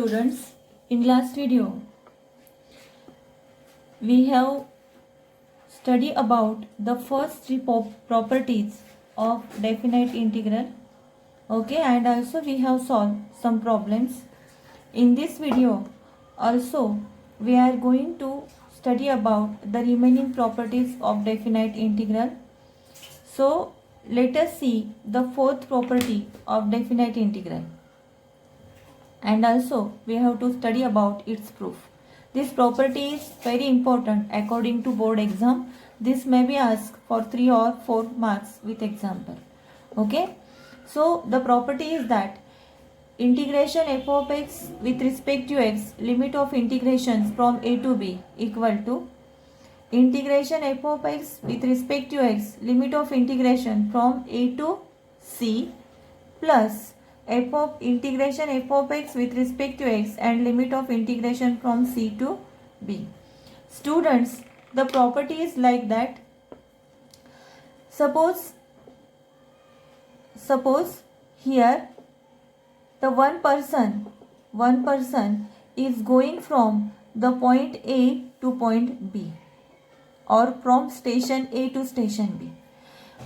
students, in last video we have studied about the first three properties of definite integral. Okay, and also we have solved some problems. In this video also we are going to study about the remaining properties of definite integral. So let us see the fourth property of definite integral, and also we have to study about its proof. This property is very important according to board exam. This may be asked for 3 or 4 marks with example. Okay, so the property is that integration f of x with respect to x, limit of integrations from a to b equal to integration f of x with respect to x, limit of integration from a to c, plus f of integration f of x with respect to x and limit of integration from c to b. Students, the property is like that. Suppose here the one person is going from the point A to point B, or from station A to station B.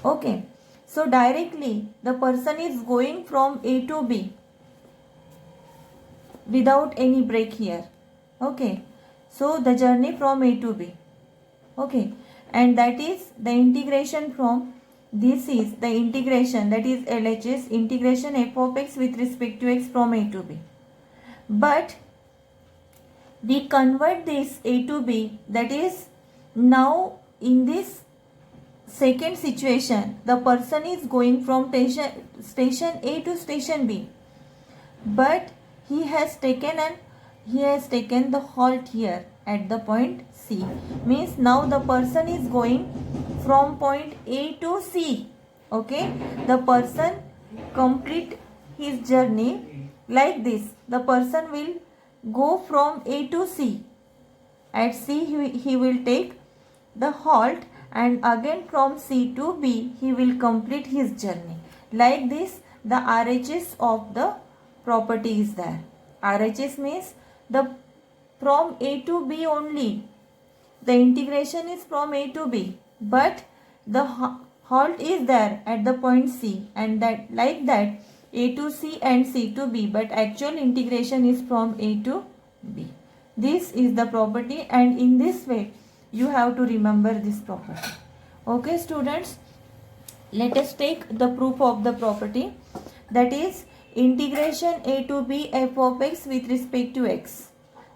Okay, so directly the person is going from A to B without any break here. Okay, so the journey from A to B. Okay, and that is the integration from, this is the integration, that is LHS, integration f of x with respect to x from A to B. But we convert this A to B, that is now in this second situation the person is going from station A to station B, but he has taken the halt here at the point C. Means now the person is going from point A to C. Okay, the person complete his journey like this. The person will go from A to C. At C he will take the halt, and again from C to B he will complete his journey. Like this the RHS of the property is there. RHS means the from A to B only. The integration is from A to B, but the halt is there at the point C, and that like that A to C and C to B, but actual integration is from A to B. This is the property, and in this way you have to remember this property. Okay students, let us take the proof of the property, that is integration A to B f of x with respect to x.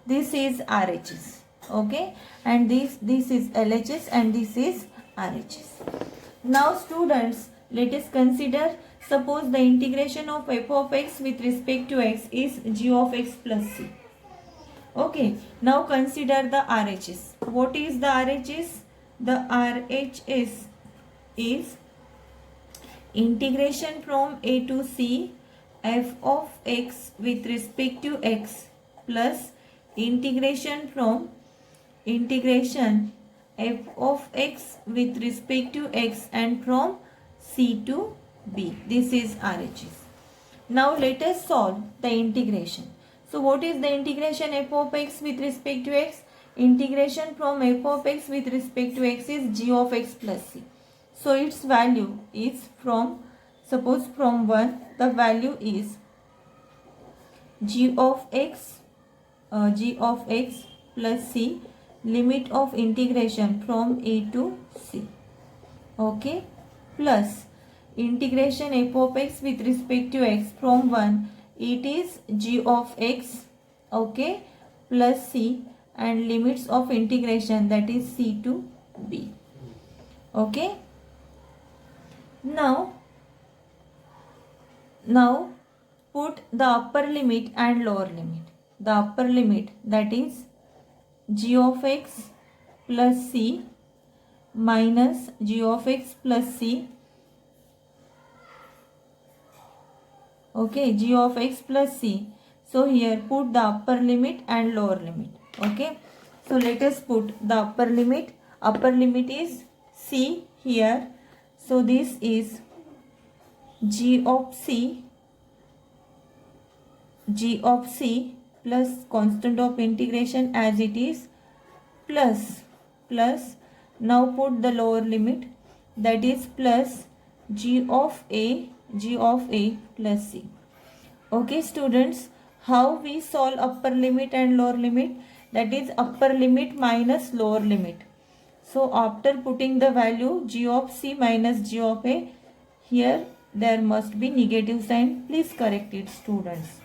This is RHS. Okay, and this is LHS, and this is RHS. Now students, let us consider, suppose the integration of f of x with respect to x is g of x plus c. Okay, now consider the RHS. What is the RHS? The RHS is integration from A to C f of x with respect to x plus integration from f of x with respect to x and from C to B. This is RHS. Now let us solve the integration. So what is the integration f of x with respect to x? Integration from f of x with respect to x is g of x plus c. So its value is from, suppose from 1, the value is g of x plus c, limit of integration from a to c. Okay, plus integration f of x with respect to x from 1, it is g of x, okay, plus c, and limits of integration, that is c to b. Okay, now put the upper limit and lower limit. The upper limit, that is g of x plus c minus g of x plus c. Okay, g of x plus c. So here put the upper limit and lower limit. Okay, so let us put the upper limit. Upper limit is c here. So this is g of c plus constant of integration as it is plus now put the lower limit, that is plus g of a plus c. Okay students, how we solve upper limit and lower limit? That is upper limit minus lower limit. So after putting the value g of c minus g of a, here there must be negative sign. Please correct it students.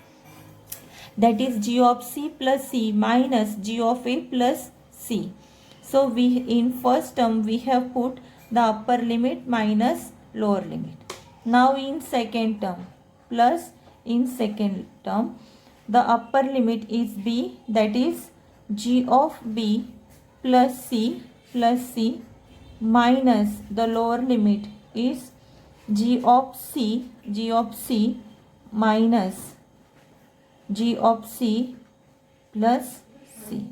That is g of c plus c minus g of a plus c. So we in first term we have put the upper limit minus lower limit. Now in second term, plus in second term the upper limit is b, that is g of b plus c minus the lower limit is g of c minus g of c plus c,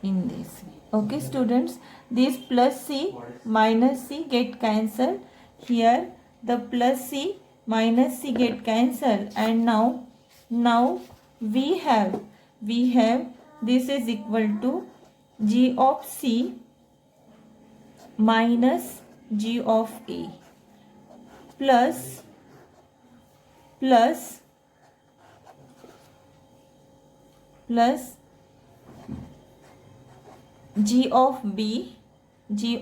in this way. Okay students, this plus c minus c get cancelled. Here the plus c minus c get cancelled, and now we have this is equal to g of c minus g of a plus g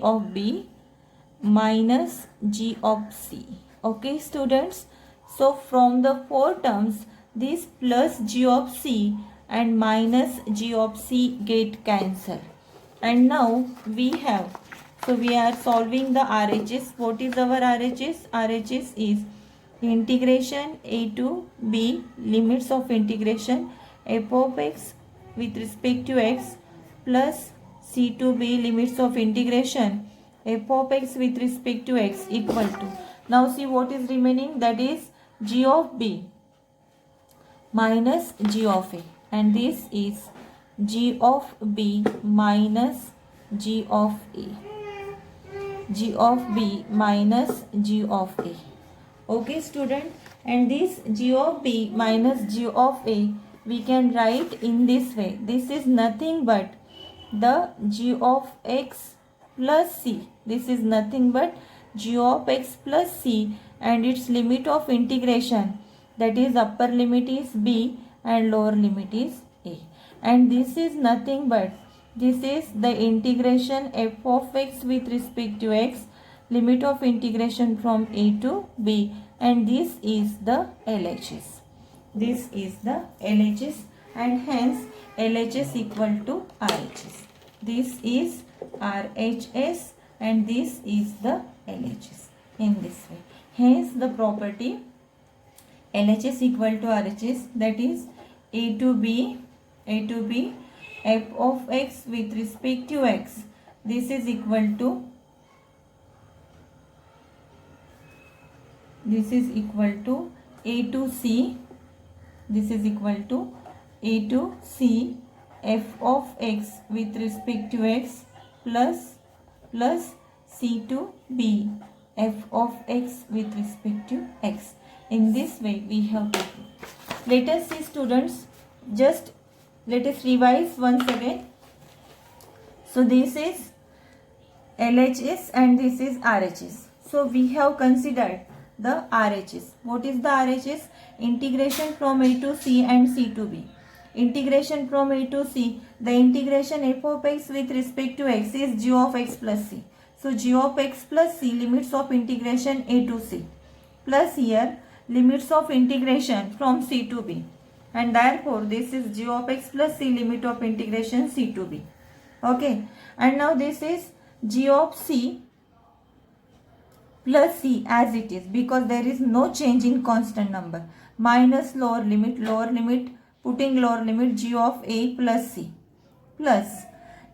of b minus g of c. Okay students, so from the four terms this plus g of c and minus g of c get cancelled, and now we have, so we are solving the RHS. What is our RHS? RHS is integration a to b, limits of integration f of x with respect to x plus c to b, limits of integration f of x with respect to x equal to, now see what is remaining, that is g of b minus g of a, and this is g of b minus g of a, g of b minus g of a. Okay student, and this g of b minus g of a we can write in this way. This is nothing but the g of x plus c. This is nothing but g of x plus c and its limit of integration, that is upper limit is b and lower limit is a, and this is nothing but this is the integration f of x with respect to x, limit of integration from a to b, and this is the LHS. This is the LHS, and hence LHS equal to RHS. This is RHS and this is the LHS, in this way. Hence the property LHS equal to RHS, that is a to b f of x with respect to x, this is equal to a to c, this is equal to a to c f of x with respect to x plus c to b f of x with respect to x. In this way we have to do. Let us see students, just let us revise once again. So this is LHS and this is RHS. So we have considered the RHS. What is the RHS? Integration from a to c and c to b. Integration from a to c, the integration f of x with respect to x is g of x plus c. So g of x plus c, limits of integration a to c, plus here limits of integration from c to b, and therefore this is g of x plus c, limit of integration c to b. Okay, and now this is g of c plus c as it is, because there is no change in constant number, minus lower limit, putting lower limit g of a plus c, plus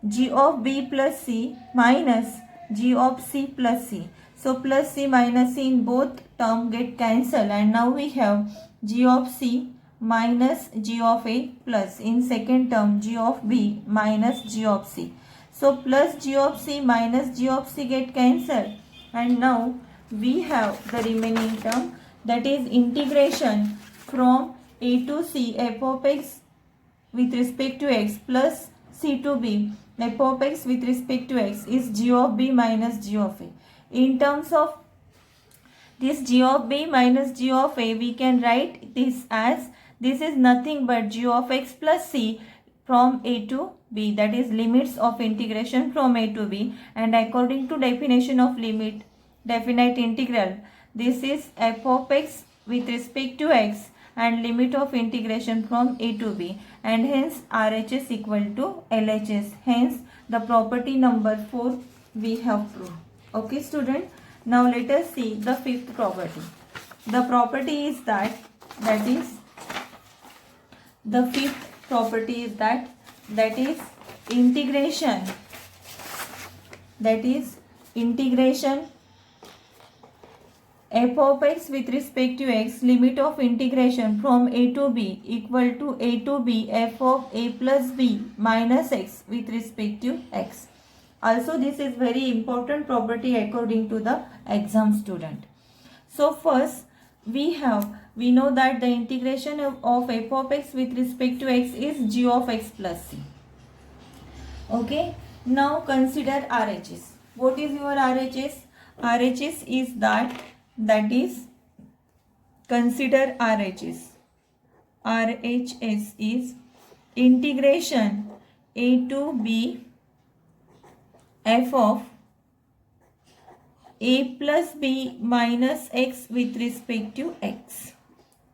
g of b plus c minus g of c plus c. So plus c minus c in both term get cancelled, and now we have g of c minus g of a plus in second term g of b minus g of c. So plus g of c minus g of c get cancelled, and now we have the remaining term, that is integration from a to c f of x with respect to x plus c to b, f of x with respect to x is g of b minus g of a. In terms of this g of b minus g of a, we can write this as, this is nothing but g of x plus c from a to b, that is limits of integration from a to b, and according to definition of limit definite integral, this is f of x with respect to x and limit of integration from a to b, and hence RHS equal to LHS. Hence the property number 4 we have proved. Okay student, now let us see the fifth property. The property is that is the fifth property is that is integration, f of x with respect to x, limit of integration from a to b equal to a to b f of a plus b minus x with respect to x. Also this is very important property according to the exam student. So first we know that the integration of f of x with respect to x is g of x plus c. Okay, now consider RHS. What is your RHS? RHS is that is, consider RHS. RHS is integration a to b f of a plus b minus x with respect to x.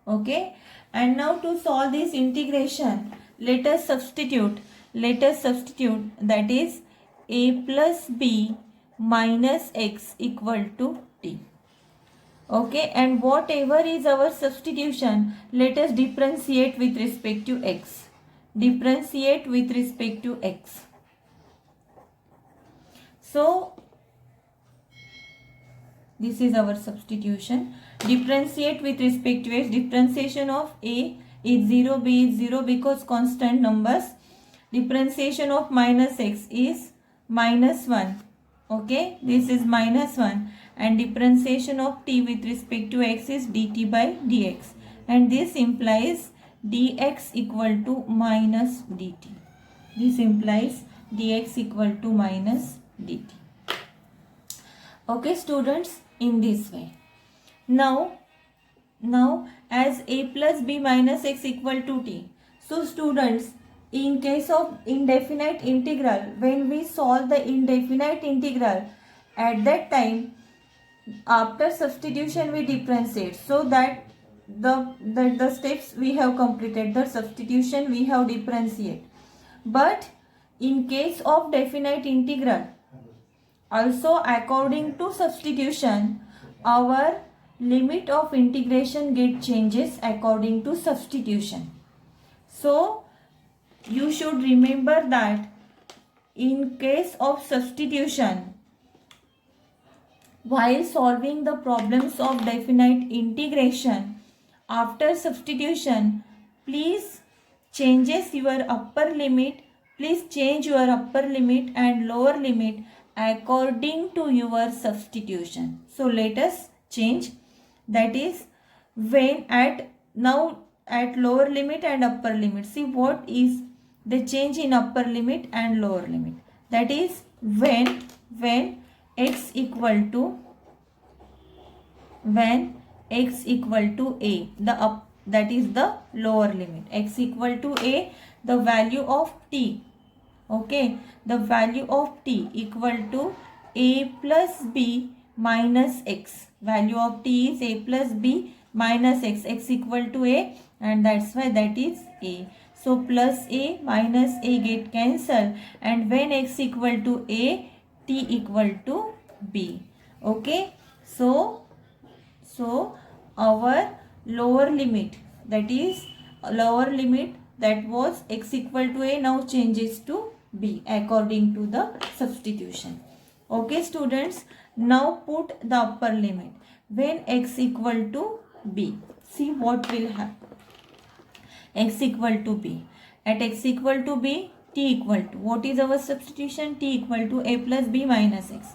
Okay, and now to solve this integration, let us substitute, that is a plus b minus x equal to t. Okay, and whatever is our substitution, let us differentiate with respect to x. So this is our substitution. Differentiate with respect to x. Differentiation of a is 0, b is 0 because constant numbers. Differentiation of minus x is minus 1. Okay, this is minus 1, and differentiation of t with respect to x is dt by dx, and this implies dx equal to minus dt. This implies dx equal to minus dt. Okay students, in this way. Now as a plus b minus x equal to t. So students, in case of indefinite integral, when we solve the indefinite integral, at that time after substitution we differentiate, so that the steps we have completed, the substitution we have differentiate. But in case of definite integral, also according to substitution, our limit of integration get changes according to substitution. So you should remember that in case of substitution, while solving the problems of definite integration, after substitution, please change your upper limit and lower limit according to your substitution. So let us change, that is when at lower limit and upper limit. See what is the change in upper limit and lower limit. That is when x equal to a, that is the lower limit. X equal to a, the value of t. Okay, the value of t equal to a plus b minus x. Value of t is a plus b minus x. X equal to a, and that's why that is a. So plus a minus a get cancelled, and when x equal to a, t equal to b. Okay, so our lower limit, that was x equal to a, now changes to b according to the substitution. Okay students, now put the upper limit when x equal to b. See what will happen. X equal to b. At x equal to b, t equal to, what is our substitution? T equal to a plus b minus x.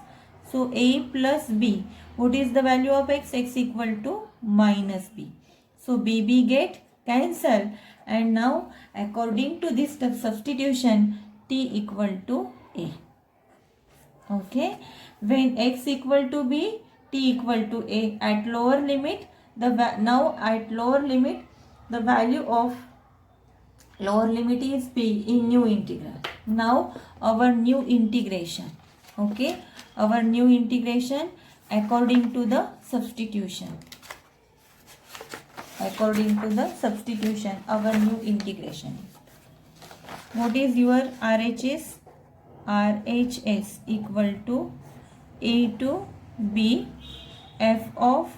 So a plus b, what is the value of x? X equal to minus b. So b get cancelled, And now according to this substitution, t equal to a. Okay, when x equal to b, t equal to a. At lower limit, now at lower limit, the value of lower limit is b in new integral. Now our new integration. Okay, our new integration according to the substitution. According to the substitution, our new integration. What is your RHS? RHS equal to a to b f of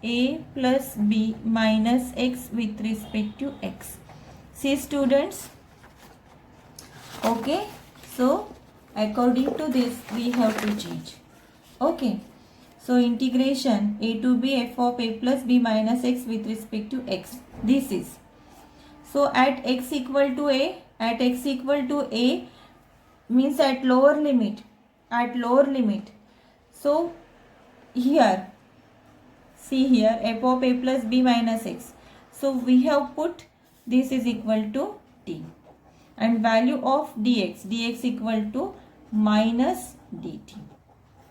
a plus b minus x with respect to x. See students, okay, so according to this we have to change. Okay, so integration a to b f of a plus b minus x with respect to x. This is, so at x equal to a, at x equal to a means at lower limit, at lower limit. So here, see here, f of a plus b minus x. So we have put this is equal to t, and value of dx, dx equal to minus dt.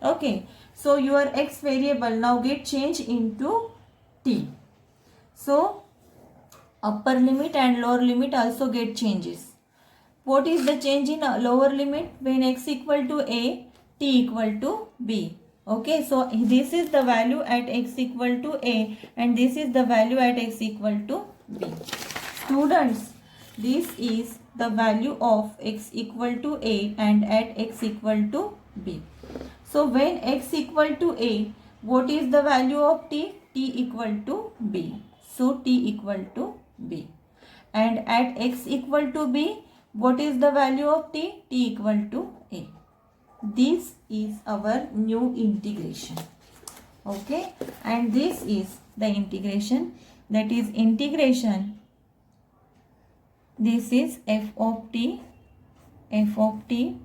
Okay, so your x variable now get changed into t. So upper limit and lower limit also get changes. What is the change in lower limit? When x equal to a, t equal to b. Okay, so this is the value at x equal to a, and this is the value at x equal to b. Students, this is the value of x equal to a and at x equal to b. So when x equal to a, what is the value of t? T equal to b. So t equal to b. And at x equal to b, what is the value of t? T equal to a. This is our new integration. Okay, and this is the integration, that is integration. This is f of t, f of t,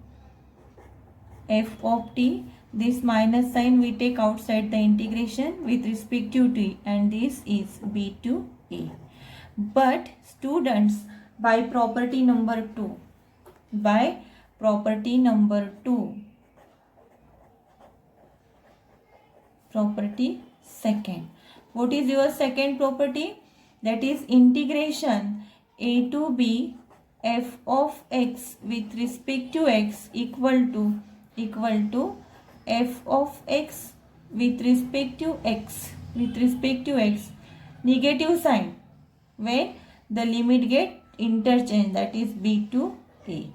f of t. This minus sign we take outside the integration with respect to t, and this is b to a. But students, by property number 2, by property number 2, property second. What is your second property? That is integration a to b f of x with respect to x equal to f of x with respect to x, with respect to x, negative sign when the limit get interchange, that is b to a,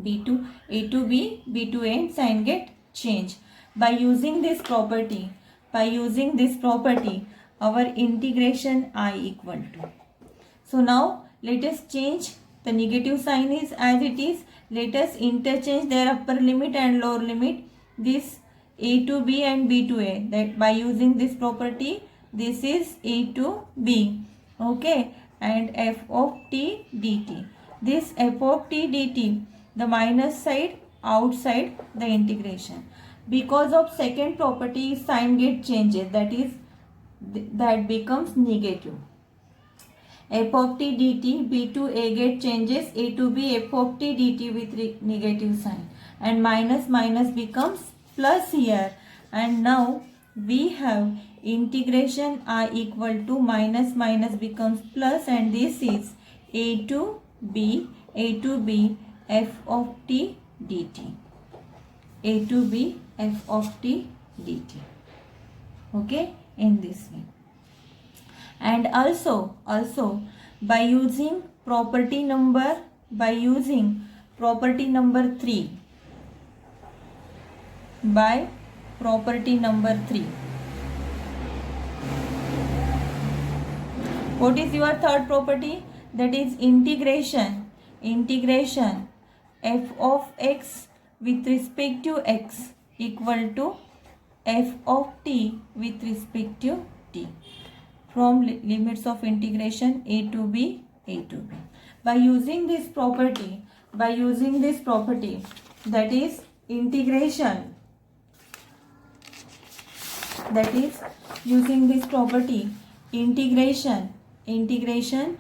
b to a to b, b to a, and sign get change. By using this property, our integration I equal to. So now let us change, the negative sign is as it is. Let us interchange their upper limit and lower limit, this a to b and b to a. That by using this property, this is a to b. Okay, and f of t dt. This f of t dt, the minus side outside the integration. Because of second property, sign get changes, that is, that becomes negative. F of t dt, b to a get changes, a to b, f of t dt with negative sign, and minus minus becomes plus here. And now we have integration I equal to minus minus becomes plus, and this is a to b f of t dt, a to b f of t dt. Okay, in this way. And also by using property number 3, by property number 3, what is your third property? That is integration f of x with respect to x equal to f of t with respect to t, from limits of integration a to b. By using this property, that is integration, integration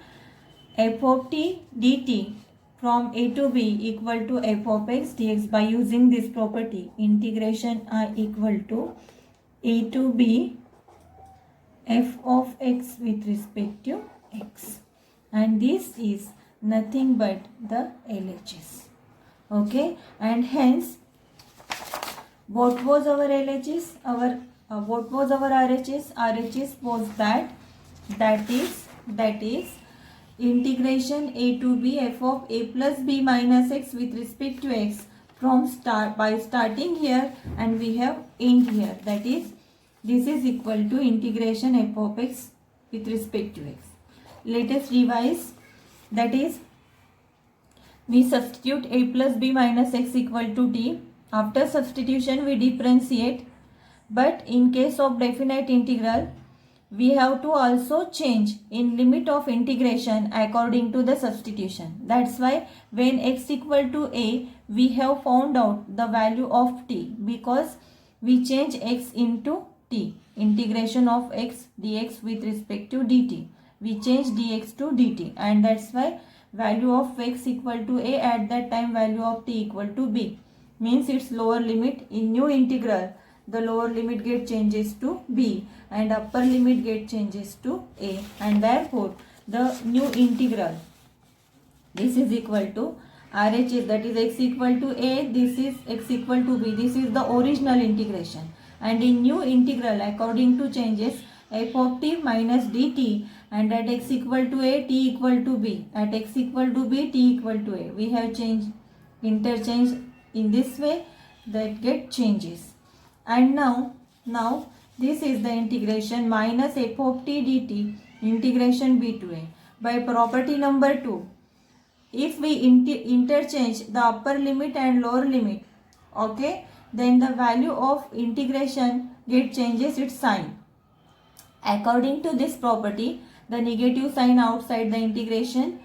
f of t dt from a to b equal to f of x dx by using this property. Integration I equal to a to b f of x with respect to x, and this is nothing but the LHS. Okay, and hence what was our LHS? What was our RHS? RHS was that is integration a to b f of a plus b minus x with respect to x from starting here, and we have end here, that is this is equal to integration f of x with respect to x. Let us revise. That is, we substitute a plus b minus x equal to t. After substitution we differentiate, but in case of definite integral we have to also change in limit of integration according to the substitution. That's why when x equal to a, we have found out the value of t, because we change x into t. Integration of x dx with respect to dt, we change dx to dt, and that's why value of x equal to a, at that time value of t equal to b, means its lower limit. In new integral the lower limit get changes to b and upper limit get changes to a, and therefore the new integral, this is equal to RHS, that is x equal to a, this is x equal to b, this is the original integration, and in new integral according to changes f of t minus dt, and at x equal to a t equal to b, at x equal to b t equal to a, we have changed interchange in this way, that get changes. And now this is the integration minus f of t dt integration b to a. By property number 2, if we interchange the upper limit and lower limit, okay, then the value of integration get changes its sign. According to this property, the negative sign outside the integration,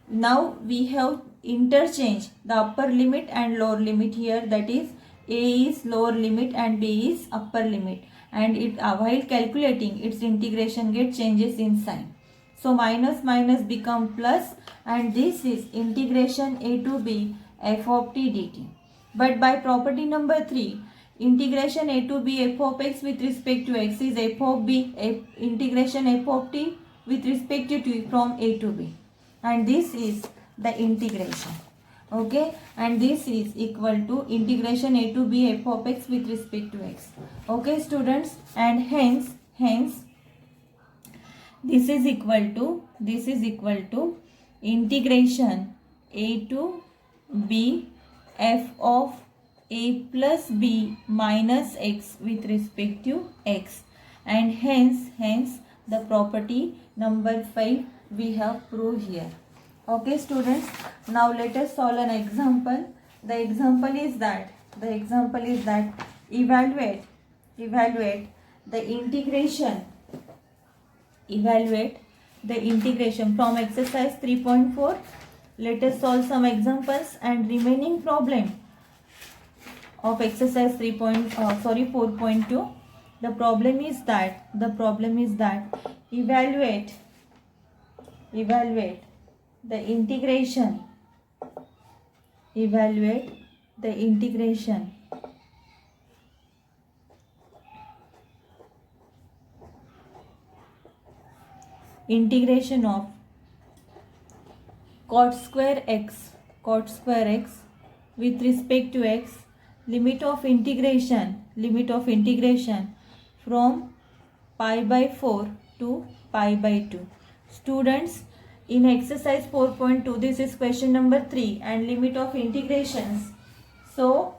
now we have interchange the upper limit and lower limit here, that is a is lower limit and b is upper limit, and it while calculating its integration get changes in sign. So minus minus become plus, and this is integration a to b f of t dt. But by property number 3, integration a to b f of x with respect to x is f of b integration f of t with respect to t from a to b, and this is the integration. Okay, and this is equal to integration a to b f of x with respect to x. Okay students, and hence this is equal to integration a to b f of a plus b minus x with respect to x, and hence the property number 5 we have proved here. Okay students, now let us solve an example. The example is that evaluate the integration from exercise 3.4. Let us solve some examples, and remaining problem of exercise 4.2. The problem is that evaluate the integration of cot square x with respect to x, limit of integration from pi by 4 to pi by 2. Students, in exercise 4.2, this is question number 3 and limit of integrations. So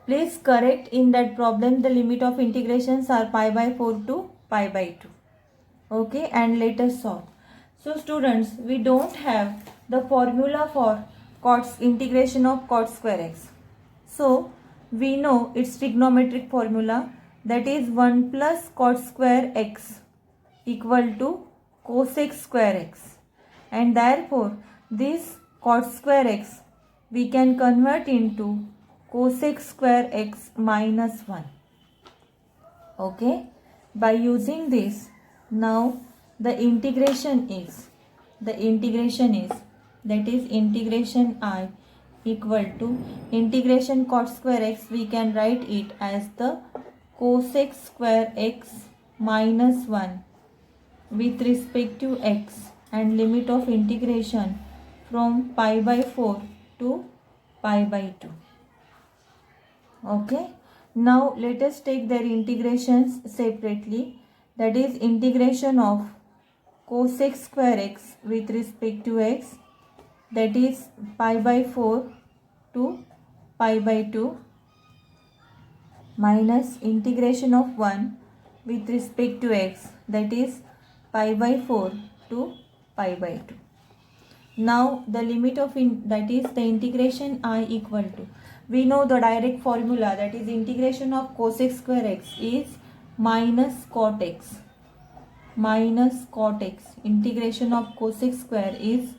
please correct in that problem, the limit of integrations are pi by 4 to pi by 2. Okay, and let us solve. So students, we don't have the formula for integration of cot square x. So we know its trigonometric formula, that is 1 plus cot square x equal to cosec square x, and therefore this cot square x we can convert into cosec square x minus 1. Okay, by using this, now the integration is the integration is, that is integration I equal to integration cot square x, we can write it as the cosec square x minus 1 with respect to x, and limit of integration from pi by 4 to pi by 2. Okay. Now let us take their integrations separately. That is integration of cosec square x with respect to x, that is pi by 4 to pi by 2, minus integration of 1 with respect to x, that is pi by 4 to pi by 2. Now the limit of that is the integration I equal to, we know the direct formula, that is integration of cosec square x is minus cot x, minus cot x. Integration of cosec square is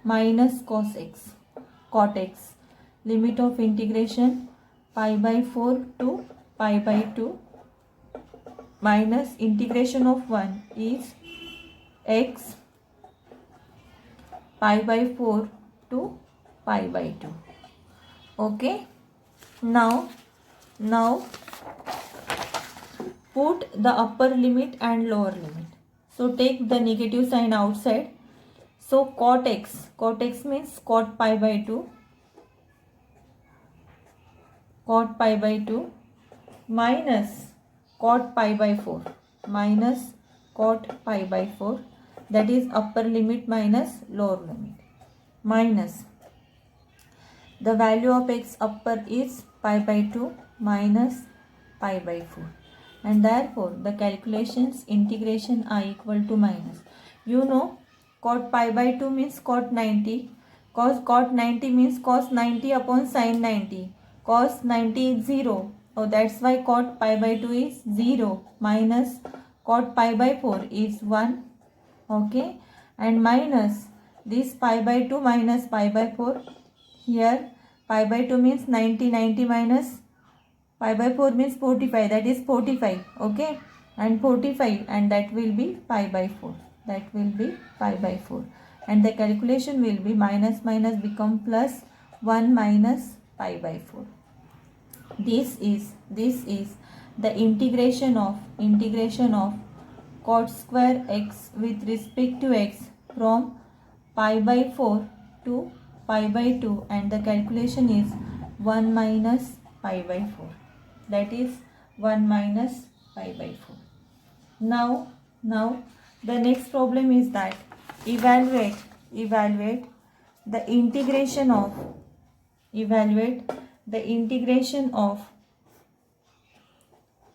minus cos x, cot x. Limit of integration pi by 4 to pi by 2, minus integration of 1 is x pi by 4 to pi by 2. Okay. Now put the upper limit and lower limit. So take the negative sign outside. So cot x means cot pi by 2, cot pi by 2 minus cot pi by 4, minus cot pi by 4, that is upper limit minus lower limit, minus the value of x upper is pi by 2 minus pi by 4, and therefore the calculations integration I equal to minus. You know cot pi by 2 means cot 90, cot 90 means cos 90 upon sin 90, cos 90 is 0. Oh, that's why cot pi by 2 is 0, minus cot pi by 4 is 1. Okay, and minus this pi by 2 minus pi by 4. Here pi by 2 means 90, 90 minus pi by 4 means 45, that is 45. Okay, and 45, and that will be pi by 4, that will be pi by 4, and the calculation will be minus minus become plus 1 minus pi by 4. This is the integration of cot square x with respect to x from pi by 4 to pi by 2, and the calculation is 1 minus pi by 4, that is 1 minus pi by 4. Now the next problem is that evaluate the integration of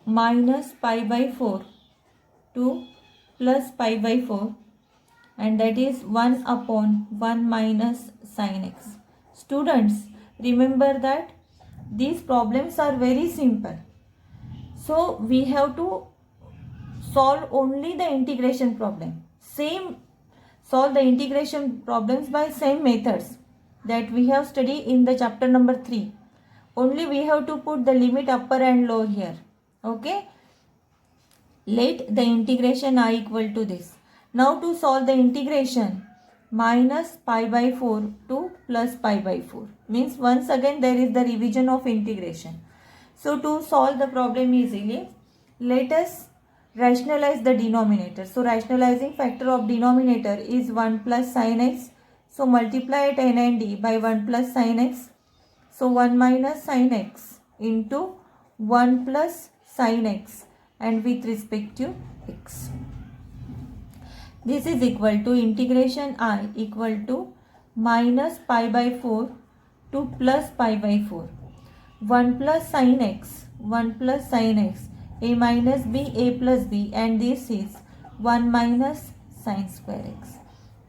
minus pi by 4 to plus pi by 4, and that is 1 upon 1 minus sin x. Students, remember that these problems are very simple. So we have to solve only the integration problem. Solve the integration problems by same methods that we have studied in the chapter number 3. Only we have to put the limit upper and lower here. Okay. Let the integration I equal to this. Now to solve the integration, minus pi by 4 to plus pi by 4 means once again there is the revision of integration. So to solve the problem easily, let us rationalize the denominator. So rationalizing factor of denominator is 1 plus sin x. So multiply it n and d by 1 plus sin x. So 1 minus sin x into 1 plus sin x, and with respect to x. This is equal to integration I equal to minus pi by 4 to plus pi by 4. 1 plus sin x, a minus b, a plus b, and this is 1 minus sin square x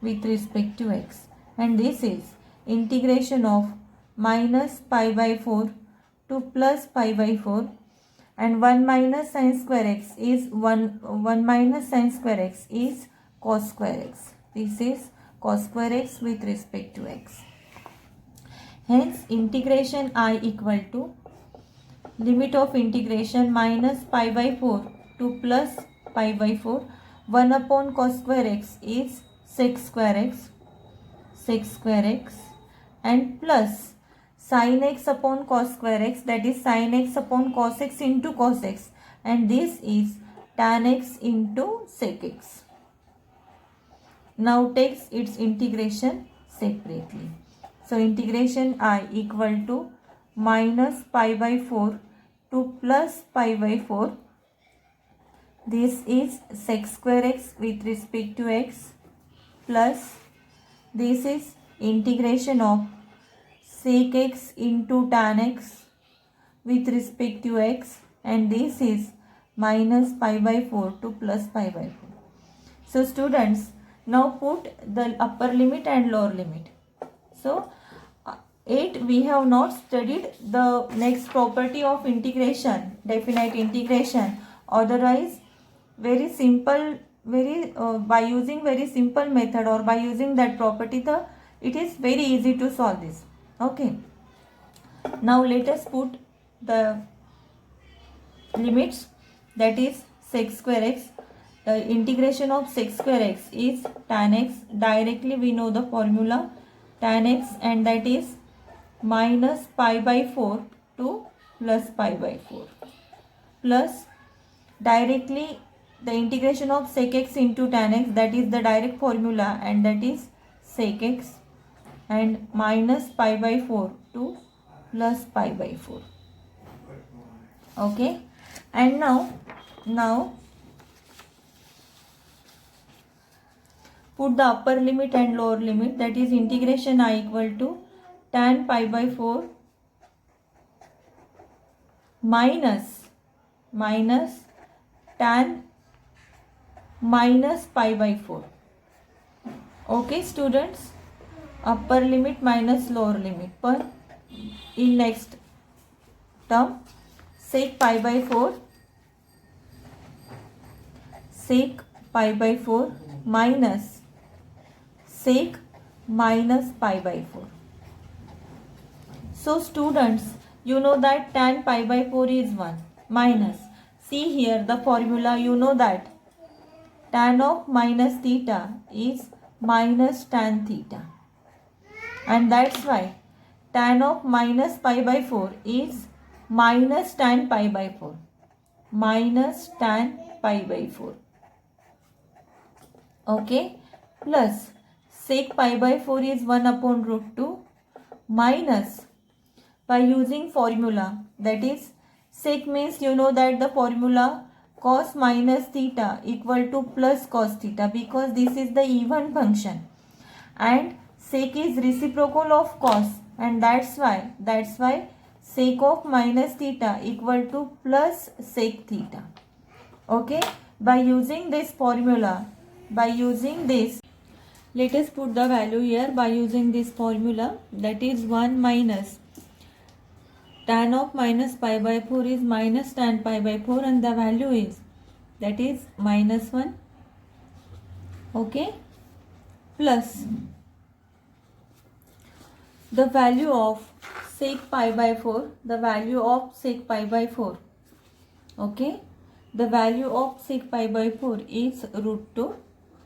with respect to x. And this is integration of minus pi by 4 to plus pi by 4, and 1 minus sin square x is 1 minus sin square x is cos square x. This is cos square x with respect to x. Hence integration I equal to limit of integration minus pi by 4 to plus pi by 4. 1 upon cos square x is sec square x sec square x and plus sin x upon cos square x, that is sin x upon cos x into cos x, and this is tan x into sec x. Now takes its integration separately. So integration I equal to minus pi by 4 to plus pi by 4. This is sec square x with respect to x plus this is integration of sec x into tan x with respect to x, and this is minus pi by 4 to plus pi by 4. So students, now put the upper limit and lower limit. So 8 we have not studied the next property of integration, definite integration. Otherwise very simple, by using very simple method or by using that property, it is very easy to solve this. Okay, now let us put the limits, that is sec square x. The integration of sec square x is tan x. Directly we know the formula tan x, and that is minus pi by 4 to plus pi by 4, plus directly the integration of sec x into tan x, that is the direct formula, and that is sec x, and minus pi by 4 to plus pi by 4. Okay, and now put the upper limit and lower limit, that is integration I equal to tan pi by 4 minus tan minus pi by 4. Okay students, upper limit minus lower limit. But in next term, sec pi by 4 minus sec minus pi by 4. So students, you know that tan pi by 4 is 1 minus, see here the formula, you know that tan of minus theta is minus tan theta, and that's why tan of minus pi by 4 is minus tan pi by 4, minus tan pi by 4. Okay, plus sec pi by 4 is 1 upon root 2 minus, by using formula, that is sec means you know that the formula cos minus theta equal to plus cos theta, because this is the even function, and sec is reciprocal of cos, and that's why sec of minus theta equal to plus sec theta. Okay, by using this formula, by using this, let us put the value here. By using this formula, that is 1 minus tan of minus pi by 4 is minus tan pi by 4, and the value is, that is minus 1. Okay, plus the value of sec pi by 4, the value of sec pi by 4. Okay, the value of sec pi by 4 is root 2,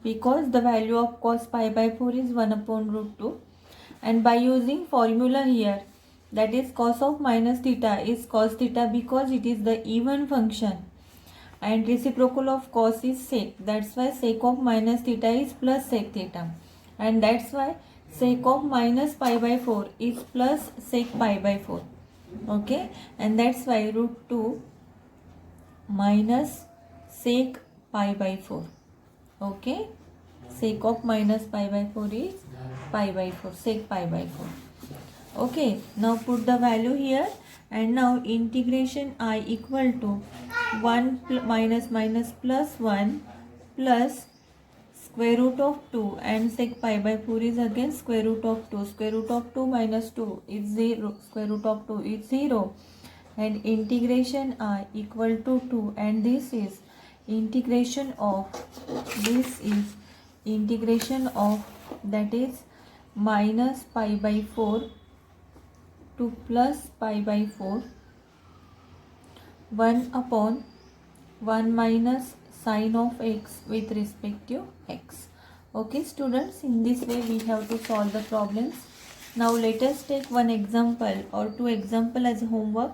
because the value of cos pi by 4 is 1 upon root 2, and by using formula here, that is cos of minus theta is cos theta, because it is the even function, and reciprocal of cos is sec, that's why sec of minus theta is plus sec theta, and that's why sec of minus pi by 4 is plus sec pi by 4. Okay, and that's why root 2 minus sec pi by 4. Okay, sec of minus pi by 4 is pi by 4, sec pi by 4. Okay, now put the value here, and now integration I equal to 1 minus plus 1 plus square root of 2, and sec pi by 4 is again square root of 2. Square root of 2 minus 2 is 0. Square root of 2 is 0. And integration I equal to 2, and this is integration of, that is minus pi by 4 to plus pi by 4, 1 upon 1 minus sine of x with respect to x. Okay students, in this way we have to solve the problems. Now let us take one example or two example as homework,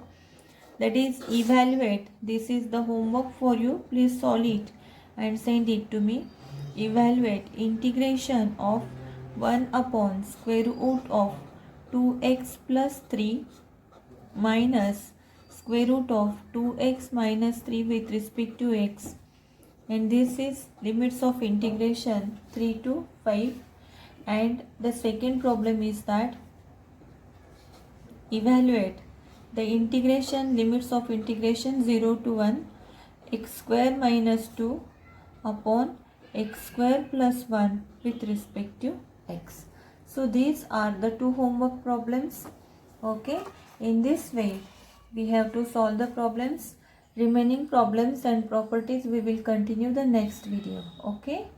that is evaluate. This is the homework for you. Please solve it and send it to me. Evaluate integration of 1 upon square root of 2x plus 3 minus square root of 2x minus 3 with respect to x, and this is limits of integration 3 to 5. And the second problem is that evaluate the integration limits of integration 0 to 1 x square minus 2 upon x square plus 1 with respect to x. So these are the two homework problems. Okay, in this way we have to solve the problems. Remaining problems and properties we will continue the next video. Okay.